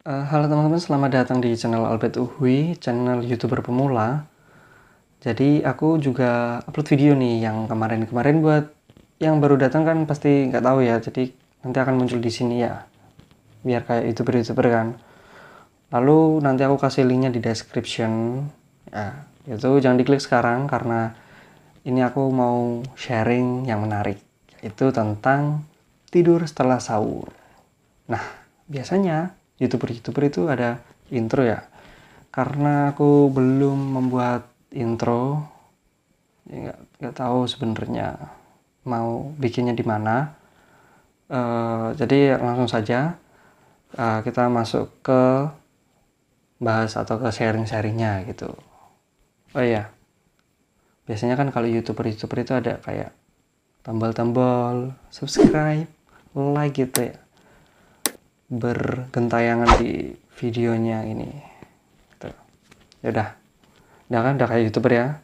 Halo teman-teman, selamat datang di channel Albert Uhui, channel YouTuber pemula. Jadi aku juga upload video nih yang kemarin-kemarin buat yang baru datang kan pasti nggak tahu ya. Jadi nanti akan muncul di sini ya, biar kayak YouTuber-YouTuber kan. Lalu nanti aku kasih linknya di description. Ya, itu jangan diklik sekarang karena ini aku mau sharing yang menarik, yaitu tentang tidur setelah sahur. Nah, biasanya YouTuber-YouTuber itu ada intro ya. Karena aku belum membuat intro, ya nggak tahu sebenarnya mau bikinnya di mana. Jadi langsung saja kita masuk ke bahas atau ke sharing-sharingnya gitu. Oh iya, biasanya kan kalau YouTuber-YouTuber itu ada kayak tombol-tombol subscribe, like gitu ya, bergentayangan di videonya ini. Gitu. Udah kan udah kayak YouTuber ya.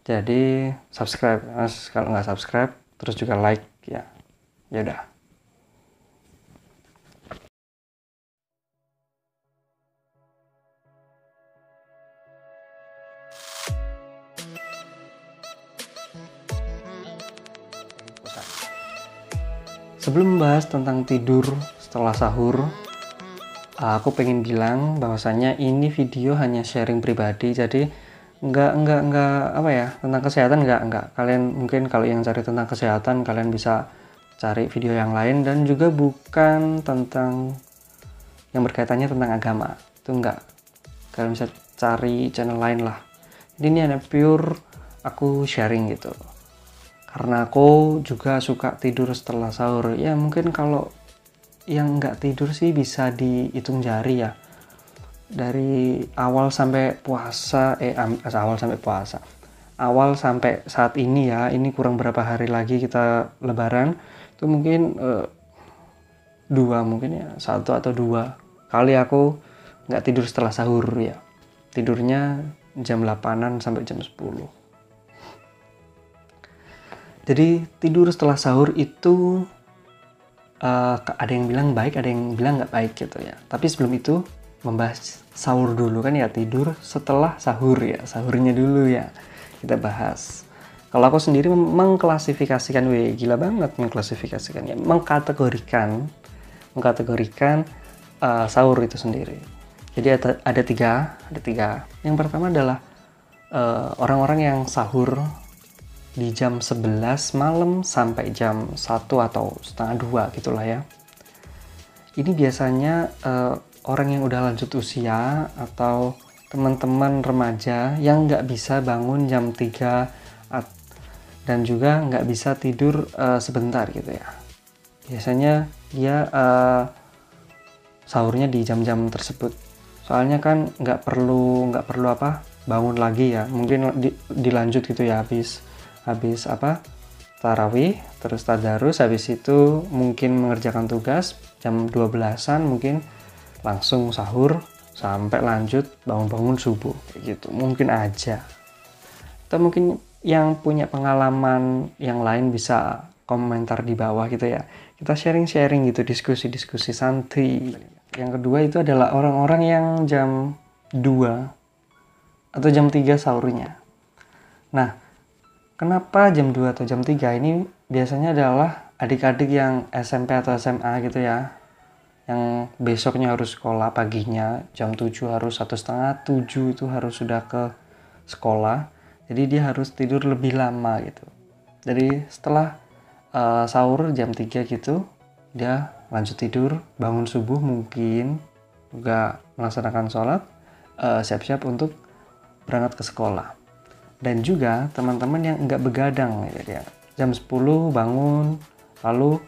Jadi subscribe. Kalau nggak subscribe, terus juga like ya. Ya udah. Sebelum membahas tentang tidur setelah sahur, aku pengen bilang bahwasannya ini video hanya sharing pribadi, jadi nggak apa ya, tentang kesehatan nggak. Kalian mungkin kalau yang cari tentang kesehatan kalian bisa cari video yang lain, dan juga bukan tentang yang berkaitannya tentang agama, itu enggak. Kalian bisa cari channel lain lah. Jadi ini hanya pure aku sharing gitu, karena aku juga suka tidur setelah sahur. Ya mungkin kalau yang nggak tidur sih bisa dihitung jari ya, dari awal sampai puasa awal sampai saat ini ya, ini kurang berapa hari lagi kita lebaran, itu mungkin mungkin ya 1 atau 2 kali aku nggak tidur setelah sahur ya. Tidurnya jam 8-an sampai jam 10. Jadi tidur setelah sahur itu ada yang bilang baik, ada yang bilang nggak baik gitu ya. Tapi sebelum itu membahas sahur dulu kan ya, tidur setelah sahur ya, sahurnya dulu ya kita bahas. Kalau aku sendiri mengklasifikasikan, gila banget mengklasifikasikan ya, mengkategorikan sahur itu sendiri. Jadi ada tiga. Yang pertama adalah orang-orang yang sahur di jam 11 malam sampai jam 1 atau setengah 2 gitulah ya. Ini biasanya orang yang udah lanjut usia atau teman-teman remaja yang nggak bisa bangun jam 3 dan juga nggak bisa tidur sebentar gitu ya. Biasanya dia sahurnya di jam-jam tersebut. Soalnya kan nggak perlu bangun lagi ya. Mungkin dilanjut gitu ya, habis tarawih, terus tadarus, habis itu mungkin mengerjakan tugas jam 12-an, mungkin langsung sahur sampai lanjut bangun-bangun subuh kayak gitu. Mungkin aja. Atau mungkin yang punya pengalaman yang lain bisa komentar di bawah gitu ya. Kita sharing-sharing gitu, diskusi-diskusi santai. Yang kedua itu adalah orang-orang yang jam 2 atau jam 3 sahurnya. Nah, kenapa jam 2 atau jam 3 ini biasanya adalah adik-adik yang SMP atau SMA gitu ya, yang besoknya harus sekolah paginya, jam 7 harus 6:30 itu harus sudah ke sekolah. Jadi dia harus tidur lebih lama gitu. Jadi setelah sahur jam 3 gitu, dia lanjut tidur, bangun subuh mungkin juga melaksanakan sholat, siap-siap untuk berangkat ke sekolah. Dan juga teman-teman yang enggak begadang ya, jam 10 bangun, lalu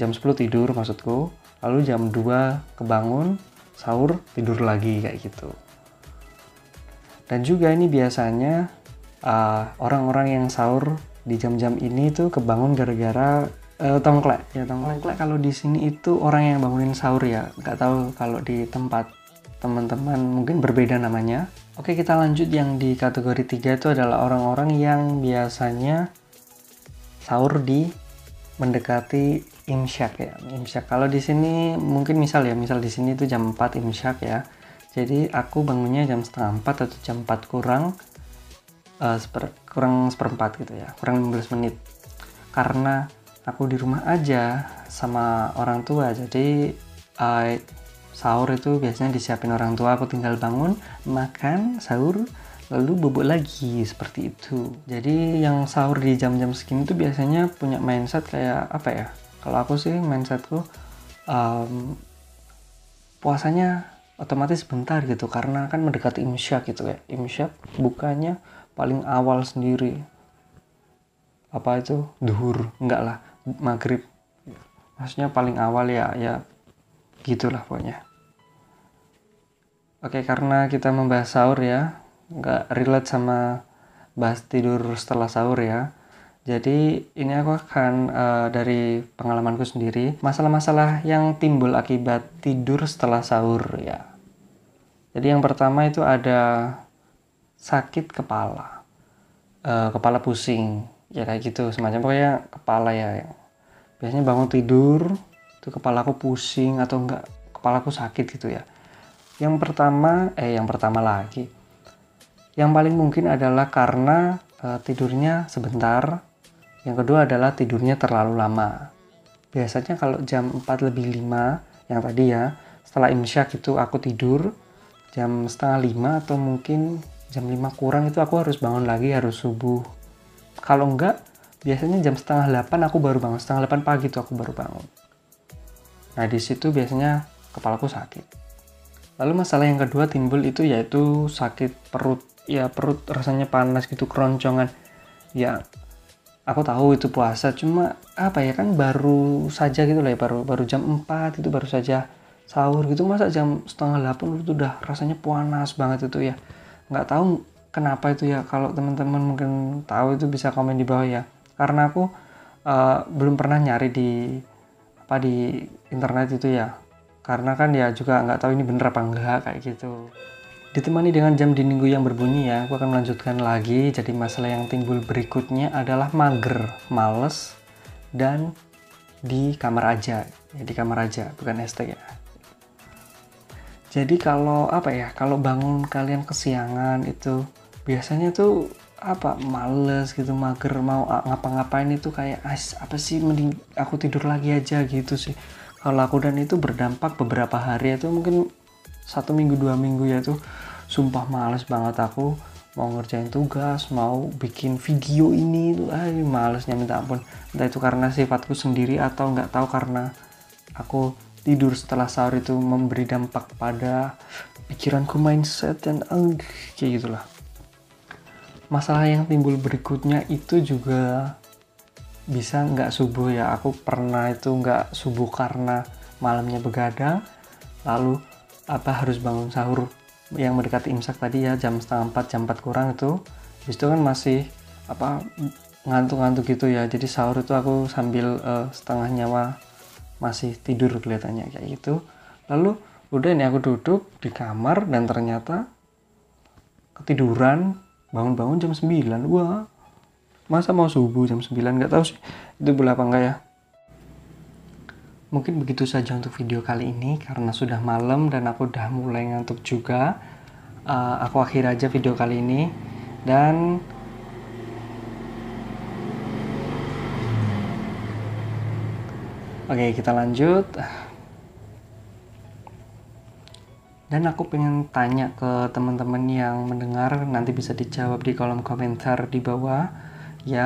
jam 10 tidur maksudku, lalu jam 2 kebangun, sahur, tidur lagi kayak gitu. Dan juga ini biasanya orang-orang yang sahur di jam-jam ini tuh kebangun gara-gara tongklek. Tongklek kalau di sini itu orang yang bangunin sahur ya. Nggak tahu kalau di tempat teman-teman mungkin berbeda namanya. Oke, kita lanjut. Yang di kategori 3 itu adalah orang-orang yang biasanya sahur di mendekati imsyak ya. Imsyak kalau di sini mungkin misal di sini itu jam 4 imsyak ya. Jadi aku bangunnya jam setengah 4 atau jam 4 kurang kurang seperempat gitu ya, kurang 15 menit. Karena aku di rumah aja sama orang tua, jadi sahur itu biasanya disiapin orang tua, aku tinggal bangun, makan, sahur, lalu bobok lagi, seperti itu. Jadi yang sahur di jam-jam segini tuh biasanya punya mindset kayak apa ya? Kalau aku sih mindsetku puasanya otomatis bentar gitu, karena kan mendekati imsyak gitu ya. Imsyak bukanya paling awal sendiri. Apa itu? Duhur, enggak lah, maghrib. Maksudnya paling awal ya gitulah pokoknya. Oke, karena kita membahas sahur ya, nggak relate sama bahas tidur setelah sahur ya. Jadi ini aku akan dari pengalamanku sendiri, masalah-masalah yang timbul akibat tidur setelah sahur ya. Jadi yang pertama itu ada sakit kepala, kepala pusing, ya kayak gitu, semacam pokoknya kepala ya. Biasanya bangun tidur, itu kepalaku pusing atau enggak, kepalaku sakit gitu ya. Yang pertama lagi. Yang paling mungkin adalah karena tidurnya sebentar. Yang kedua adalah tidurnya terlalu lama. Biasanya kalau jam 4:05 yang tadi ya, setelah imsyak itu aku tidur jam 4:30 atau mungkin jam 5 kurang itu aku harus bangun lagi, harus subuh. Kalau enggak, biasanya jam 7:30 aku baru bangun, 7:30 pagi itu aku baru bangun. Nah di situ biasanya kepalaku sakit. Lalu masalah yang kedua timbul itu yaitu sakit perut. Ya perut rasanya panas gitu, keroncongan. Ya aku tahu itu puasa, cuma apa ya, kan baru saja gitu lah ya, baru jam 4 itu baru saja sahur gitu, masa jam 7:30 itu udah rasanya panas banget itu ya. Nggak tahu kenapa itu ya, kalau teman-teman mungkin tahu itu bisa komen di bawah ya. Karena aku belum pernah nyari di internet itu ya. Karena kan ya juga nggak tahu ini bener apa enggak kayak gitu. Ditemani dengan jam dindingku yang berbunyi ya, aku akan melanjutkan lagi. Jadi masalah yang timbul berikutnya adalah mager, males, dan di kamar aja. Ya, di kamar aja, bukan hashtag ya. Jadi kalau kalau bangun kalian kesiangan itu biasanya tuh males gitu, mager, mau ngapa-ngapain itu kayak apa sih, mending aku tidur lagi aja gitu sih. Kalau aku, dan itu berdampak beberapa hari, itu mungkin 1 minggu 2 minggu ya tuh sumpah males banget aku mau ngerjain tugas, mau bikin video ini tuh malesnya minta ampun. Entah itu karena sifatku sendiri atau nggak tahu karena aku tidur setelah sahur itu memberi dampak pada pikiranku, mindset, dan kayak gitulah. Masalah yang timbul berikutnya itu juga bisa nggak subuh ya. Aku pernah itu nggak subuh karena malamnya begadang, lalu harus bangun sahur yang mendekati imsak tadi ya, jam 3:30, jam 4 kurang itu. Habis itu kan masih ngantuk-ngantuk gitu ya. Jadi sahur itu aku sambil setengah nyawa masih tidur kelihatannya kayak gitu. Lalu udah ini aku duduk di kamar dan ternyata ketiduran, bangun-bangun jam 9. Wah, masa mau subuh jam 9, nggak tahu sih itu boleh apa enggak ya. Mungkin begitu saja untuk video kali ini, karena sudah malam dan aku udah mulai ngantuk juga. Aku akhiri aja video kali ini, dan oke, kita lanjut. Dan aku pengen tanya ke teman-teman yang mendengar, nanti bisa dijawab di kolom komentar di bawah ya,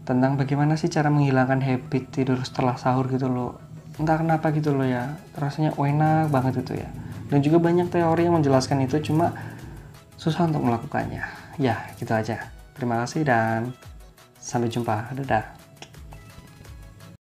tentang bagaimana sih cara menghilangkan habit tidur setelah sahur gitu loh. Entah kenapa gitu loh ya, rasanya enak banget itu ya. Dan juga banyak teori yang menjelaskan itu, cuma susah untuk melakukannya. Ya, gitu aja. Terima kasih dan sampai jumpa. Dadah.